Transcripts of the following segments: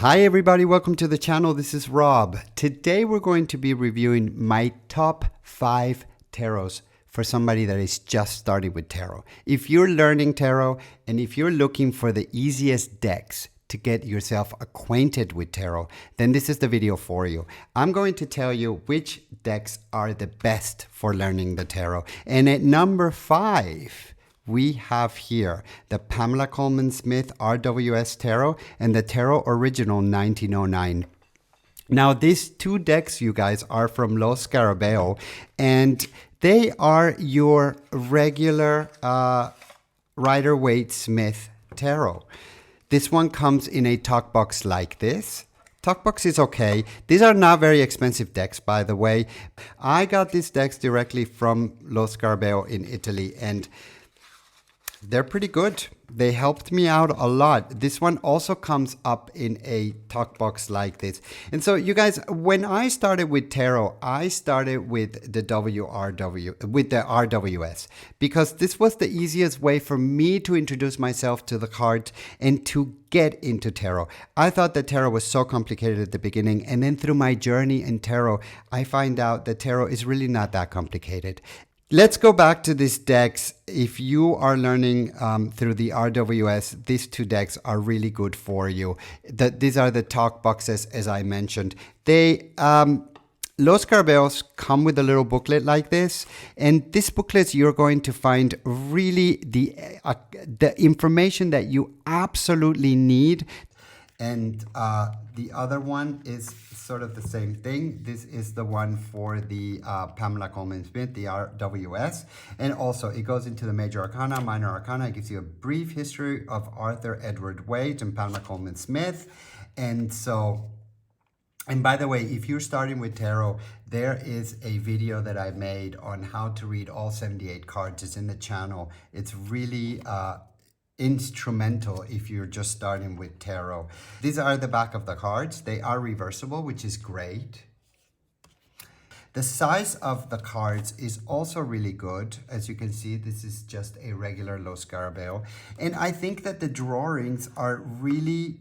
Hi everybody, welcome to the channel. This is Rob. Today we're going to be reviewing my top 5 tarots for somebody that is just starting with tarot. If you're learning tarot and if you're looking for the easiest decks to get yourself acquainted with tarot, then this is the video for you. I'm going to tell you which decks are the best for learning the tarot. And at number 5, we have here the Pamela Coleman Smith RWS Tarot and the Tarot Original 1909. Now, these two decks, you guys, are from Lo Scarabeo, and they are your regular Rider Waite Smith Tarot. This one comes in a talk box like this. Talk box is okay. These are not very expensive decks, by the way. I got these decks directly from Lo Scarabeo in Italy, and they're pretty good. They helped me out a lot. This one also comes up in a talk box like this. And so you guys, when I started with tarot, I started with the RWS, because this was the easiest way for me to introduce myself to the cards and to get into tarot. I thought that tarot was so complicated at the beginning, and then through my journey in tarot, I find out that tarot is really not that complicated. Let's go back to these decks. If you are learning through the RWS, these two decks are really good for you. These are the talk boxes, as I mentioned. They Los Scarabeos come with a little booklet like this, and this booklet you're going to find really the information that you absolutely need. And the other one is sort of the same thing. This is the one for the Pamela Coleman Smith, the RWS. And also it goes into the major arcana, minor arcana. It gives you a brief history of Arthur Edward Waite and Pamela Coleman Smith. And so, and by the way, if you're starting with tarot, there is a video that I made on how to read all 78 cards. It's in the channel. It's really instrumental if you're just starting with tarot. These are the back of the cards. They are reversible, which is great. The size of the cards is also really good. As you can see, this is just a regular Lo Scarabeo. And I think that the drawings are really,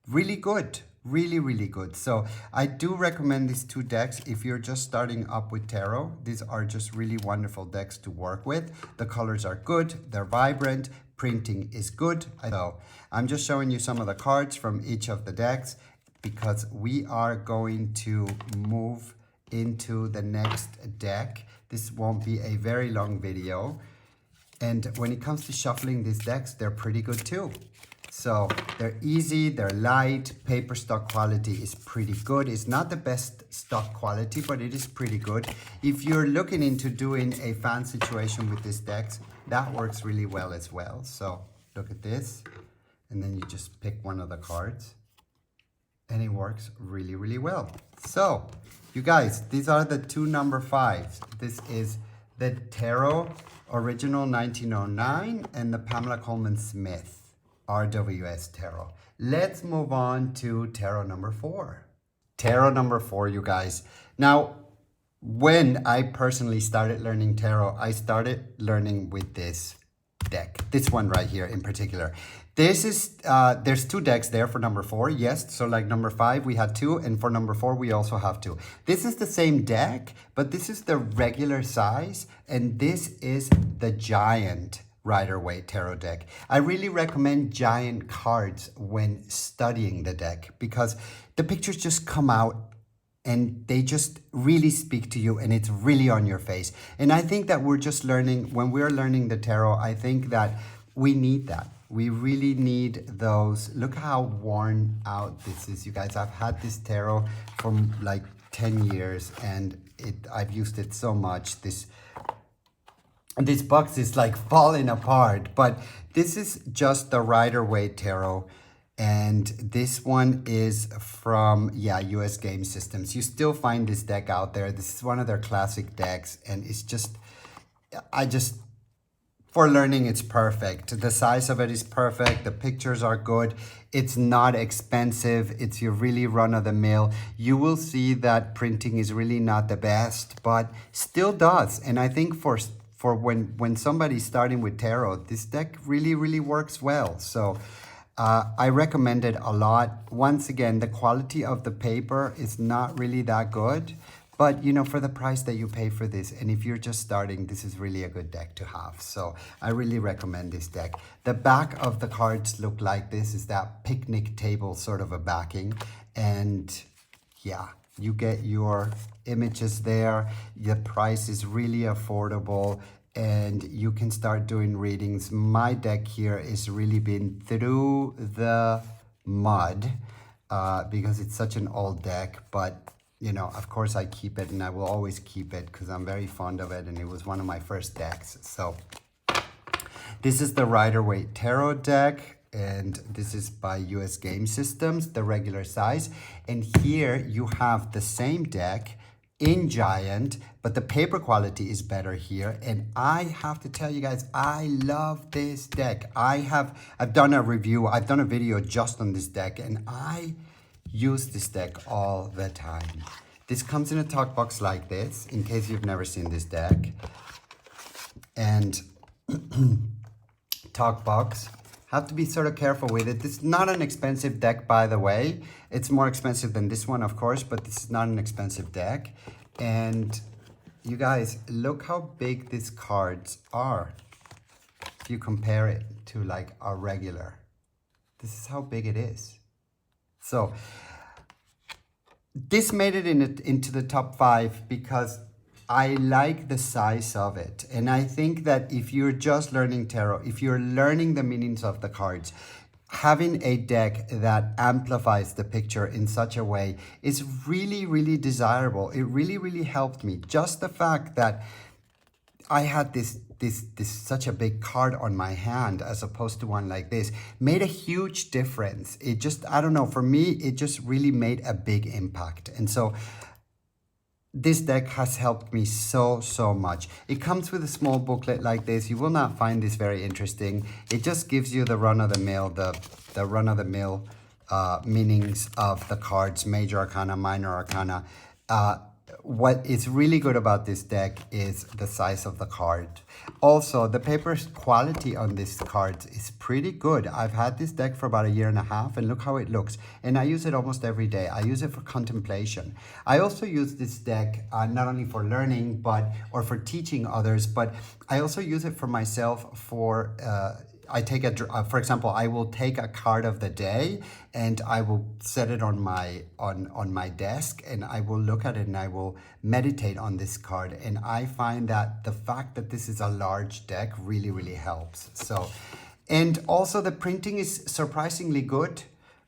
really good. Really, really good. So I do recommend these two decks if you're just starting up with tarot. These are just really wonderful decks to work with. The colors are good. They're vibrant. Printing is good. So I'm just showing you some of the cards from each of the decks because we are going to move into the next deck. This won't be a very long video. And when it comes to shuffling these decks, they're pretty good too. So they're easy, they're light, paper stock quality is pretty good. It's not the best stock quality, but it is pretty good. If you're looking into doing a fan situation with these decks, that works really well as well. So look at this, and then you just pick one of the cards, and it works really, really well. So you guys, these are the two number 5s. This is the Tarot Original 1909 and the Pamela Coleman Smith RWS Tarot. Let's move on to tarot number 4. Tarot number 4, you guys. Now, when I personally started learning tarot, I started learning with this deck. This one right here in particular. This is, there's 2 decks there for number 4, yes. So like number 5, we had 2, and for number 4, we also have 2. This is the same deck, but this is the regular size, and this is the giant Rider Waite Tarot deck. I really recommend giant cards when studying the deck because the pictures just come out and they just really speak to you, and it's really on your face. And I think that we're just learning, when we're learning the tarot, I think that we need that. We really need those. Look how worn out this is, you guys. I've had this tarot for like 10 years and I've used it so much. This box is like falling apart, but this is just the Rider Waite Tarot. And this one is from, US Game Systems. You still find this deck out there. This is one of their classic decks. And it's just, for learning, it's perfect. The size of it is perfect. The pictures are good. It's not expensive. It's your really run-of-the-mill. You will see that printing is really not the best, but still does. And I think for when somebody's starting with tarot, this deck really, really works well. So I recommend it a lot. Once again, the quality of the paper is not really that good, but you know, for the price that you pay for this, and if you're just starting, this is really a good deck to have. So I really recommend this deck. The back of the cards look like this, is that picnic table sort of a backing. And yeah, you get your images there. The price is really affordable, and you can start doing readings. My deck here is really been through the mud because it's such an old deck, but you know, of course I keep it, and I will always keep it because I'm very fond of it, and it was one of my first decks. So this is the Rider Waite Tarot deck, and this is by US Game Systems, the regular size. And here you have the same deck in giant, but the paper quality is better here. And I have to tell you guys, I love this deck. I've done a review, I've done a video just on this deck, and I use this deck all the time. This comes in a talk box like this, in case you've never seen this deck. And talk box, have to be sort of careful with it. This is not an expensive deck, by the way. It's more expensive than this one, of course, but this is not an expensive deck. And you guys, look how big these cards are. If you compare it to like a regular, this is how big it is. So this made it into the top 5 because I like the size of it. And I think that if you're just learning tarot, if you're learning the meanings of the cards, having a deck that amplifies the picture in such a way is really, really desirable. It really, really helped me. Just the fact that I had this such a big card on my hand as opposed to one like this made a huge difference. It just, I don't know, for me, it just really made a big impact. And so this deck has helped me so much. It comes with a small booklet like this. You will not find this very interesting. It just gives you the run-of-the-mill, the run-of-the-mill meanings of the cards, major arcana, minor arcana. What is really good about this deck is the size of the card. Also, the paper quality on this card is pretty good. I've had this deck for about 1.5 years, and look how it looks. And I use it almost every day. I use it for contemplation. I also use this deck not only for learning or for teaching others, but I also use it for myself for I take for example, I will take a card of the day and I will set it on my desk, and I will look at it and I will meditate on this card. And I find that the fact that this is a large deck really, really helps. So, and also the printing is surprisingly good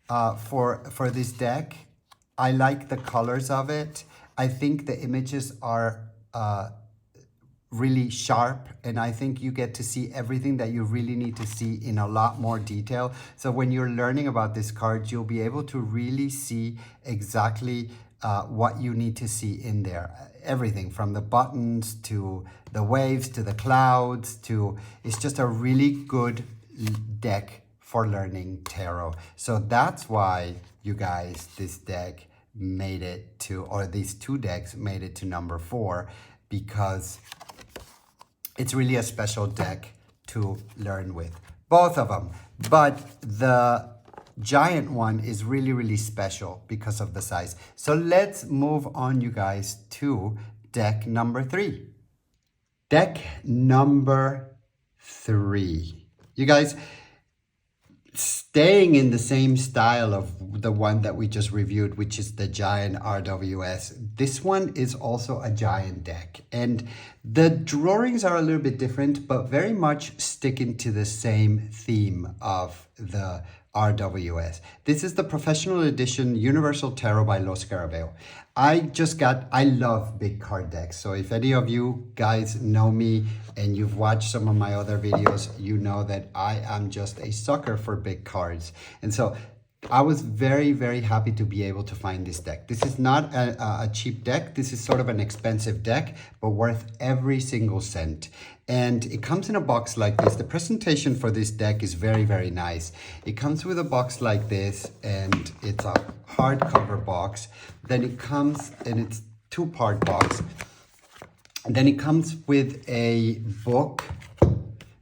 for this deck. I like the colors of it. I think the images are really sharp, and I think you get to see everything that you really need to see in a lot more detail. So when you're learning about this card, you'll be able to really see exactly what you need to see in there. Everything from the buttons to the waves to the clouds to, it's just a really good deck for learning tarot. So that's why, you guys, this deck made it to, or these 2 decks made it to number 4, because it's really a special deck to learn with. Both of them. But the giant one is really, really special because of the size. So let's move on, you guys, to deck number 3. Deck number 3. You guys, staying in the same style of the one that we just reviewed, which is the giant RWS. This one is also a giant deck, and the drawings are a little bit different, but very much sticking to the same theme of the RWS. This is the professional edition Universal Tarot by Lo Scarabeo. I love big card decks. So if any of you guys know me and you've watched some of my other videos, you know that I am just a sucker for big cards. And so I was very, very happy to be able to find this deck. This is not a cheap deck. This is sort of an expensive deck, but worth every single cent. And it comes in a box like this. The presentation for this deck is very, very nice. It comes with a box like this, and it's a hardcover box. Then it comes, and it's 2-part box. And then it comes with a book,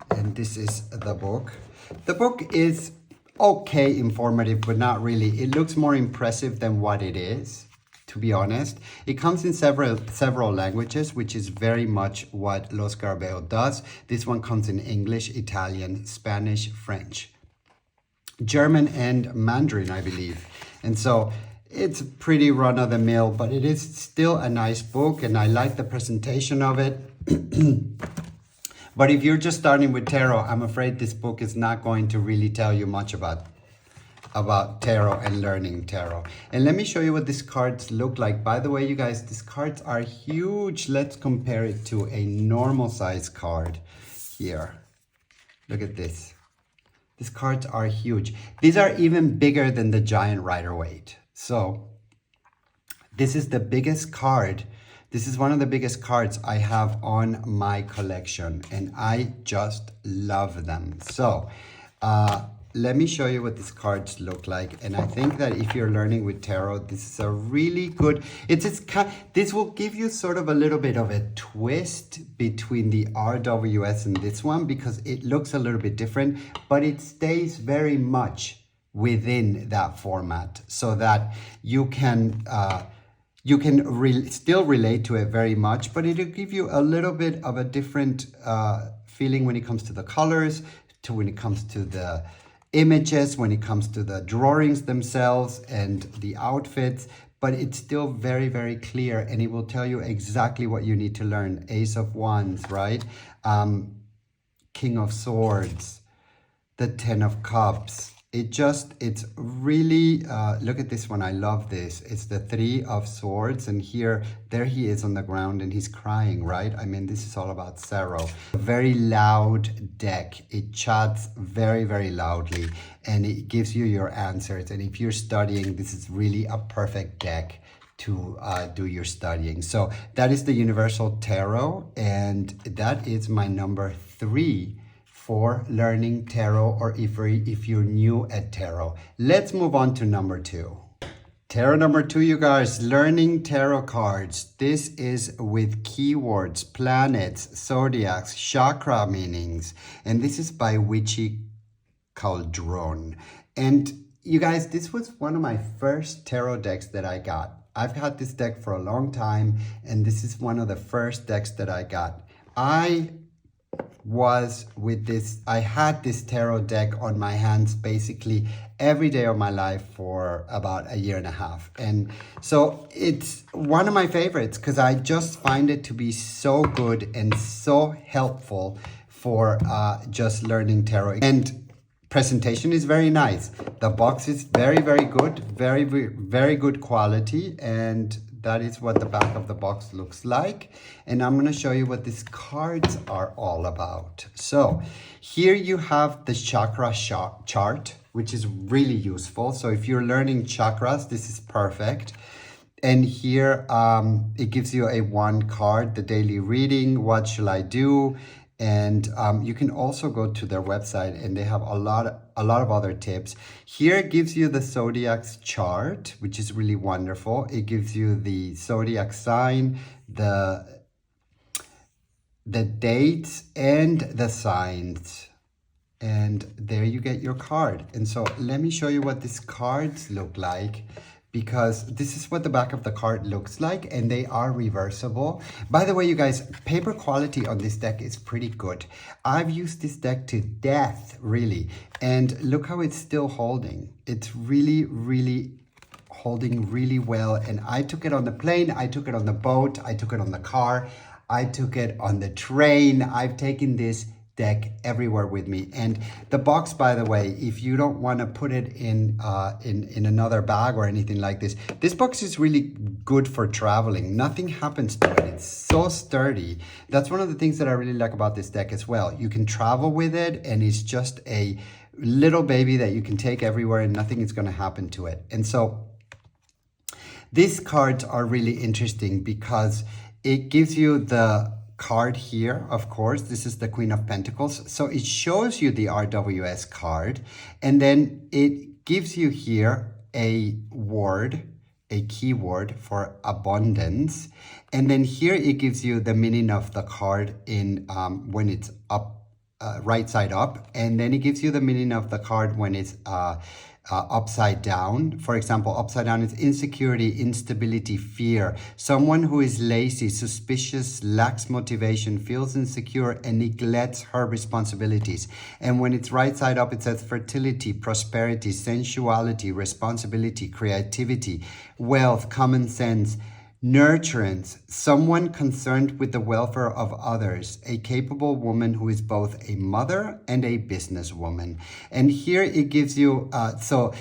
and this is the book. The book is okay informative, but not really. It looks more impressive than what it is, to be honest. It comes in several languages, which is very much what Lo Scarabeo does. This one comes in English, Italian, Spanish, French, German, and Mandarin, I believe. And so it's pretty run-of-the-mill, but it is still a nice book, and I like the presentation of it. But if you're just starting with tarot, I'm afraid this book is not going to really tell you much about tarot and learning tarot. And let me show you what these cards look like. By the way, you guys, these cards are huge. Let's compare it to a normal size card here. Look at this. These cards are huge. These are even bigger than the giant Rider Waite. So this is the biggest card. This is one of the biggest cards I have on my collection, and I just love them. So let me show you what these cards look like. And I think that if you're learning with tarot, this is a really good, this will give you sort of a little bit of a twist between the RWS and this one, because it looks a little bit different, but it stays very much within that format, so that you can still relate to it very much, but it'll give you a little bit of a different feeling when it comes to the colors, when it comes to the images, when it comes to the drawings themselves and the outfits, but it's still very, very clear, and it will tell you exactly what you need to learn. Ace of Wands, right? King of Swords, the Ten of Cups. It's really, look at this one. I love this. It's the Three of Swords, and there he is on the ground, and he's crying, right? I mean, this is all about sorrow. A very loud deck. It chats very, very loudly, and it gives you your answers. And if you're studying, this is really a perfect deck to do your studying. So that is the Universal Tarot, and that is my number 3 for learning tarot, or if you're new at tarot. Let's move on to number 2. Tarot number 2, you guys, learning tarot cards. This is with keywords, planets, zodiacs, chakra meanings, and this is by Witchy Cauldron. And you guys, this was one of my first tarot decks that I got. I've had this deck for a long time, and this is one of the first decks that I got. I had this tarot deck on my hands basically every day of my life for about a year and a half. And so it's one of my favorites because I just find it to be so good and so helpful for just learning tarot. And presentation is very nice. The box is very, very good, very, very good quality, and that is what the back of the box looks like. And I'm going to show you what these cards are all about. So here you have the chakra chart, which is really useful. So if you're learning chakras, this is perfect. And here it gives you a 1 card, the daily reading, what shall I do? And you can also go to their website, and they have a lot of other tips. Here it gives you the zodiac chart, which is really wonderful. It gives you the zodiac sign, the dates, and the signs. And there you get your card. And so let me show you what these cards look like, because this is what the back of the card looks like, and they are reversible. By the way, you guys, paper quality on this deck is pretty good. I've used this deck to death, really, and look how it's still holding. It's really, really holding really well. And I took it on the plane, I took it on the boat, I took it on the car, I took it on the train. I've taken this deck everywhere with me. And the box, by the way, if you don't want to put it in another bag or anything like this box is really good for traveling. Nothing happens to it. It's so sturdy. That's one of the things that I really like about this deck as well. You can travel with it, and it's just a little baby that you can take everywhere, and nothing is going to happen to it. And so these cards are really interesting because it gives you the card here, of course. This is the Queen of Pentacles. So it shows you the RWS card, and then it gives you here a word, a keyword for abundance. And then here it gives you the meaning of the card in when it's right side up, and then it gives you the meaning of the card when it's upside down. For example, upside down is insecurity, instability, fear. Someone who is lazy, suspicious, lacks motivation, feels insecure, and neglects her responsibilities. And when it's right side up, it says fertility, prosperity, sensuality, responsibility, creativity, wealth, common sense, nurturance, someone concerned with the welfare of others, a capable woman who is both a mother and a businesswoman. And here it gives you, so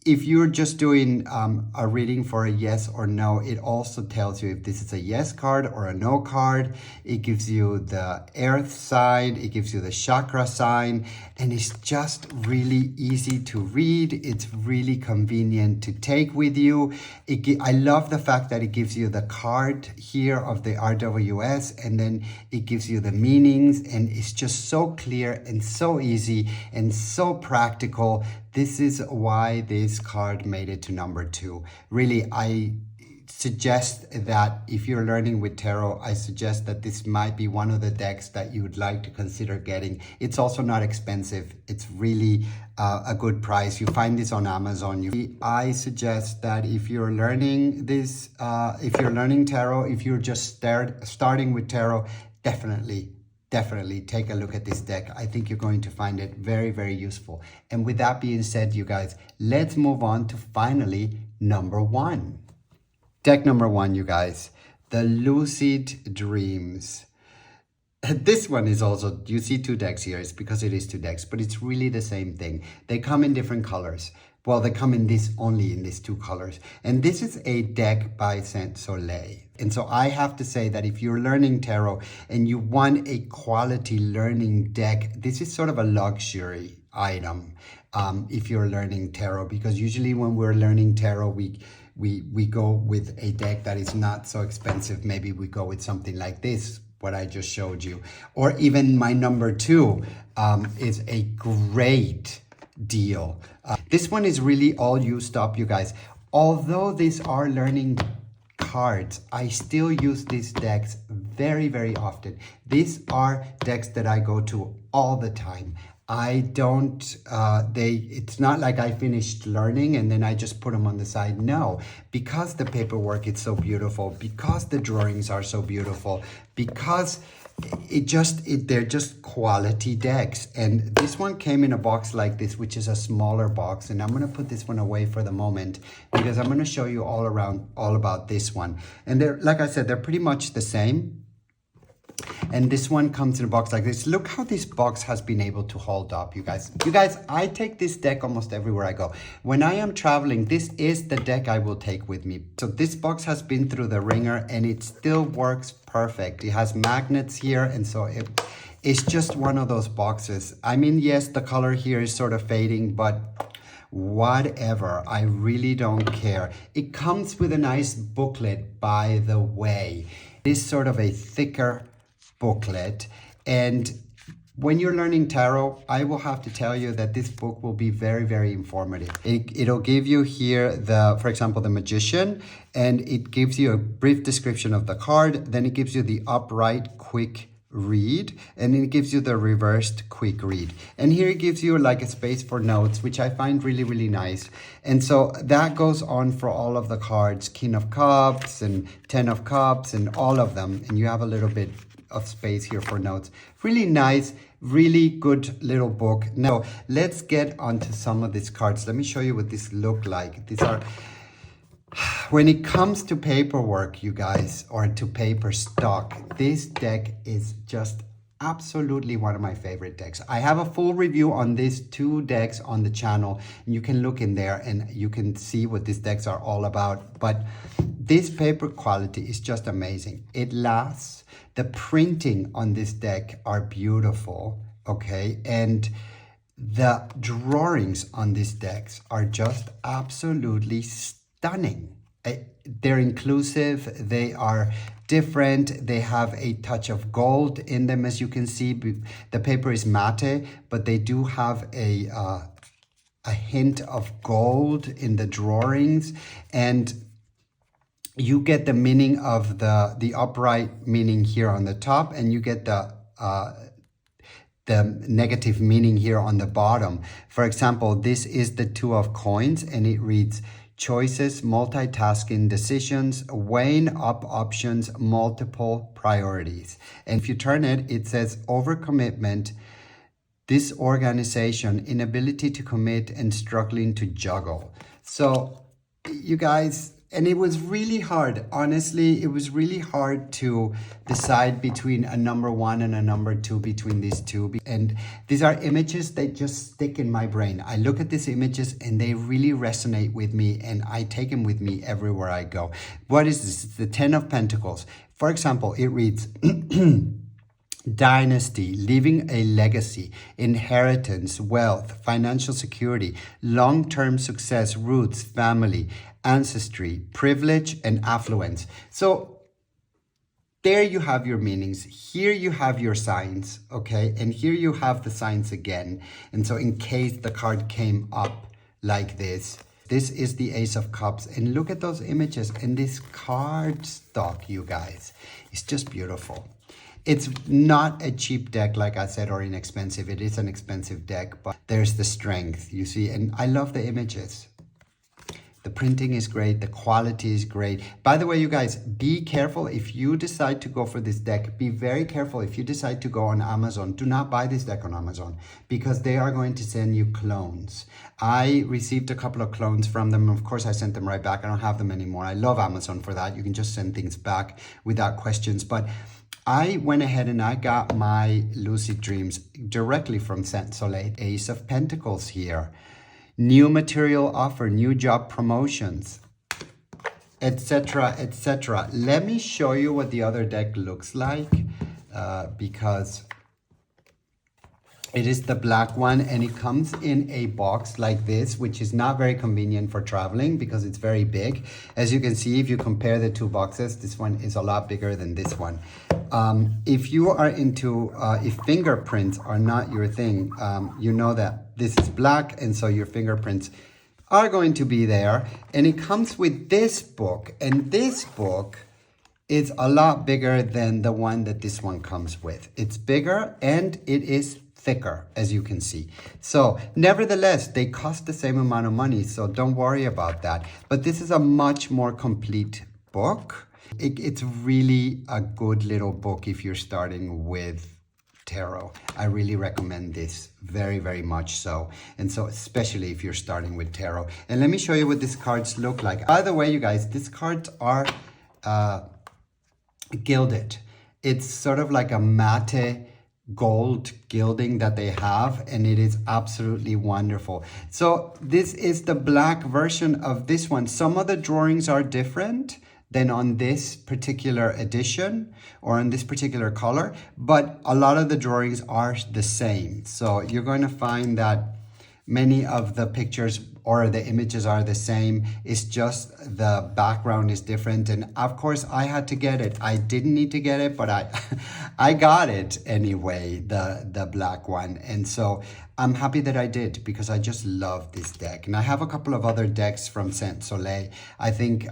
if you're just doing a reading for a yes or no, it also tells you if this is a yes card or a no card. It gives you the earth sign, it gives you the chakra sign, and it's just really easy to read. It's really convenient to take with you. I love the fact that it gives you the card here of the RWS, and then it gives you the meanings, and it's just so clear and so easy and so practical. This is why this card made it to number 2. Really, I suggest that if you're learning with tarot, I suggest that this might be one of the decks that you would like to consider getting. It's also not expensive. It's really a good price. You find this on Amazon. I suggest that if you're learning this, if you're learning tarot, if you're just starting with tarot, definitely take a look at this deck. I think you're going to find it very, very useful. And with that being said, you guys, let's move on to finally number 1. Deck number 1, you guys, the Lucid Dreams. This one is also, you see 2 decks here. It's because it is 2 decks, but it's really the same thing. They come in different colors. Well, they come in only in these 2 colors. And this is a deck by Saint Soleil. And so I have to say that if you're learning tarot and you want a quality learning deck, this is sort of a luxury item if you're learning tarot, because usually when we're learning tarot, we go with a deck that is not so expensive. Maybe we go with something like this, what I just showed you. Or even my number 2 is a great deal. This one is really all used up, you guys. Although these are learning cards, I still use these decks very, very often. These are decks that I go to all the time. I don't, it's not like I finished learning and then I just put them on the side. No, because the paperwork is so beautiful, because the drawings are so beautiful, because they're just quality decks. And this one came in a box like this, which is a smaller box. And I'm going to put this one away for the moment because I'm going to show you all about this one. And they're, like I said, they're pretty much the same. And this one comes in a box like this. Look how this box has been able to hold up, you guys. You guys, I take this deck almost everywhere I go. When I am traveling, this is the deck I will take with me. So this box has been through the ringer and it still works perfect. It has magnets here, and so it's just one of those boxes. I mean, yes, the color here is sort of fading, but whatever, I really don't care. It comes with a nice booklet, by the way. It is sort of a thicker booklet, and when you're learning tarot, I will have to tell you that this book will be very, very informative. It'll give you here for example, the Magician, and it gives you a brief description of the card. Then it gives you the upright quick read, and it gives you the reversed quick read. And here it gives you like a space for notes, which I find really, really nice. And so that goes on for all of the cards, King of Cups and 10 of Cups and all of them. And you have a little bit of space here for notes. Really nice, really good little book. Now let's get onto some of these cards. Let me show you what these look like. These are, when it comes to paperwork, you guys, or to paper stock, this deck is just absolutely one of my favorite decks. I have a full review on these 2 decks on the channel, and you can look in there and you can see what these decks are all about. But this paper quality is just amazing. It lasts. The printing on this deck are beautiful, okay? And the drawings on these decks are just absolutely stunning. They're inclusive, they are different, they have a touch of gold in them, as you can see. The paper is matte, but they do have a hint of gold in the drawings, and you get the meaning of the upright meaning here on the top, and you get the negative meaning here on the bottom. For example, this is the Two of Coins, and it reads choices, multitasking, decisions, weighing up options, multiple priorities. And if you turn it, it says overcommitment, disorganization, inability to commit, and struggling to juggle. So you guys, and it was really hard. Honestly, it was really hard to decide between a number 1 and a number 2 between these two. And these are images that just stick in my brain. I look at these images and they really resonate with me, and I take them with me everywhere I go. What is this? It's the 10 of Pentacles. For example, it reads dynasty, leaving a legacy, inheritance, wealth, financial security, long-term success, roots, family, ancestry, privilege, and affluence. So there you have your meanings. Here you have your signs, okay? And here you have the signs again. And so in case the card came up like this, this is the Ace of Cups. And look at those images. And this card stock, you guys, is just beautiful. It's not a cheap deck, like I said, or inexpensive. It is an expensive deck, but there's the strength, you see. And I love the images. The printing is great. The quality is great. By the way, you guys, be careful if you decide to go for this deck. Be very careful if you decide to go on Amazon. Do not buy this deck on Amazon because they are going to send you clones. I received a couple of clones from them. Of course, I sent them right back. I don't have them anymore. I love Amazon for that. You can just send things back without questions. But I went ahead and I got my lucid dreams directly from Saint Soleil. Ace of Pentacles here. New material offer, new job promotions, etc., etc. Let me show you what the other deck looks like because it is the black one, and it comes in a box like this, which is not very convenient for traveling because it's very big. As you can see, if you compare the two boxes, this one is a lot bigger than this one. If you are into, if fingerprints are not your thing, you know that this is black, and so your fingerprints are going to be there. And it comes with this book, and this book is a lot bigger than the one that this one comes with. It's bigger and it is thicker, as you can see. So nevertheless, they cost the same amount of money, so don't worry about that. But this is a much more complete book. It's really a good little book if you're starting with tarot. I really recommend this very, very much so. And so especially if you're starting with tarot. And let me show you what these cards look like. By the way, you guys, these cards are gilded. It's sort of like a matte gold gilding that they have, and it is absolutely wonderful. So this is the black version of this one. Some of the drawings are different than on this particular edition or on this particular color, but a lot of the drawings are the same. So you're going to find that many of the pictures or the images are the same. It's just the background is different. And of course I had to get it. I didn't need to get it, but I got it anyway, the black one. And so I'm happy that I did because I just love this deck. And I have a couple of other decks from Saint Soleil. I think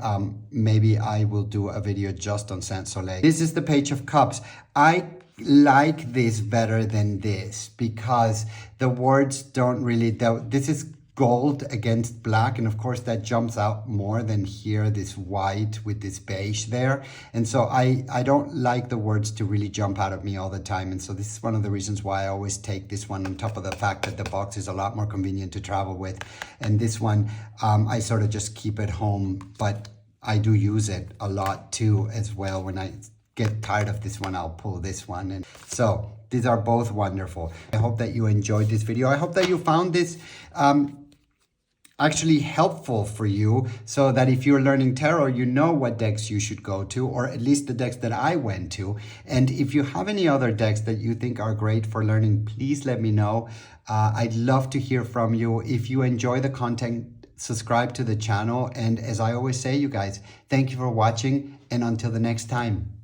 maybe I will do a video just on Saint Soleil. This is the Page of Cups. I like this better than this because the words don't really, this is gold against black, and of course that jumps out more than here, this white with this beige there. And so I don't like the words to really jump out at me all the time. And so this is one of the reasons why I always take this one, on top of the fact that the box is a lot more convenient to travel with. And this one, I sort of just keep at home, but I do use it a lot too as well. When I get tired of this one, I'll pull this one. And so these are both wonderful. I hope that you enjoyed this video. I hope that you found this actually helpful for you, so that if you're learning tarot, you know what decks you should go to, or at least the decks that I went to. And if you have any other decks that you think are great for learning, please let me know. I'd love to hear from you. If you enjoy the content, subscribe to the channel. And as I always say, you guys, thank you for watching, and until the next time.